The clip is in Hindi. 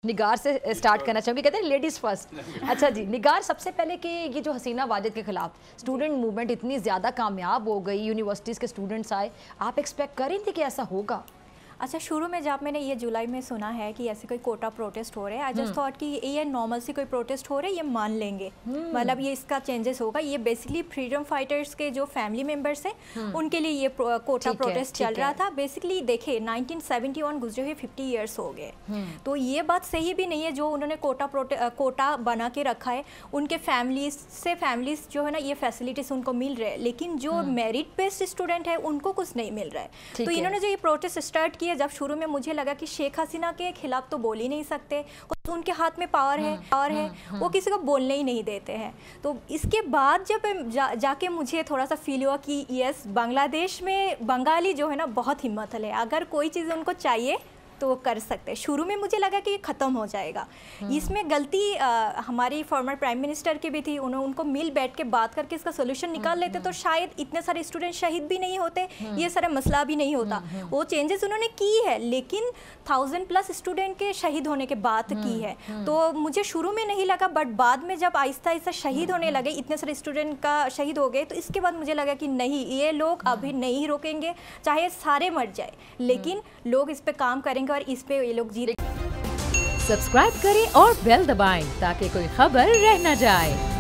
निगार से स्टार्ट करना चाहूँगी, कहते हैं लेडीज़ फर्स्ट। अच्छा जी, निगार, सबसे पहले कि ये जो हसीना वाजिद के खिलाफ स्टूडेंट मूवमेंट इतनी ज़्यादा कामयाब हो गई, यूनिवर्सिटीज़ के स्टूडेंट्स आए, आप एक्सपेक्ट कर रही थी कि ऐसा होगा? अच्छा, शुरू में जब मैंने ये जुलाई में सुना है कि ऐसे कोई कोटा प्रोटेस्ट हो रहे हैं, आई जस्ट थॉट कि ये नॉर्मल सी कोई प्रोटेस्ट हो रहे हैं, ये मान लेंगे, मतलब ये इसका चेंजेस होगा। ये बेसिकली फ्रीडम फाइटर्स के जो फैमिली मेंबर्स हैं उनके लिए ये कोटा प्रोटेस्ट चल रहा था। बेसिकली देखिए 1971 गुजरे हुए 50 ईयर्स हो गए, तो ये बात सही भी नहीं है जो उन्होंने कोटा बना के रखा है। उनके फैमिलीज जो है ना, ये फैसिलिटीज उनको मिल रहे हैं, लेकिन जो मेरिट बेस्ड स्टूडेंट है उनको कुछ नहीं मिल रहा है। तो इन्होंने जो ये प्रोटेस्ट स्टार्ट किया, जब शुरू में मुझे लगा कि शेख हसीना के खिलाफ तो बोल ही नहीं सकते, उनके हाथ में पावर है, वो किसी को बोलने ही नहीं देते हैं। तो इसके बाद जब जाके मुझे थोड़ा सा फील हुआ कि यस, बांग्लादेश में बंगाली जो है ना बहुत हिम्मत है, अगर कोई चीज़ उनको चाहिए तो वो कर सकते हैं। शुरू में मुझे लगा कि ये ख़त्म हो जाएगा। इसमें गलती हमारी फॉर्मर प्राइम मिनिस्टर की भी थी, उनको मिल बैठ के बात करके इसका सोल्यूशन निकाल लेते तो शायद इतने सारे स्टूडेंट शहीद भी नहीं होते, ये सारा मसला भी नहीं होता। वो चेंजेस उन्होंने की है, लेकिन 1000+ स्टूडेंट के शहीद होने के बाद की है। तो मुझे शुरू में नहीं लगा, बट बाद में जब आहिस्ता आहिस्ता शहीद होने लगे, इतने सारे स्टूडेंट का शहीद हो गए, तो इसके बाद मुझे लगा कि नहीं, ये लोग अभी नहीं रोकेंगे, चाहे सारे मर जाए, लेकिन लोग इस पर काम करेंगे और इस पे ये लोग जीत। सब्सक्राइब करें और बेल दबाएं ताकि कोई खबर रह न जाए।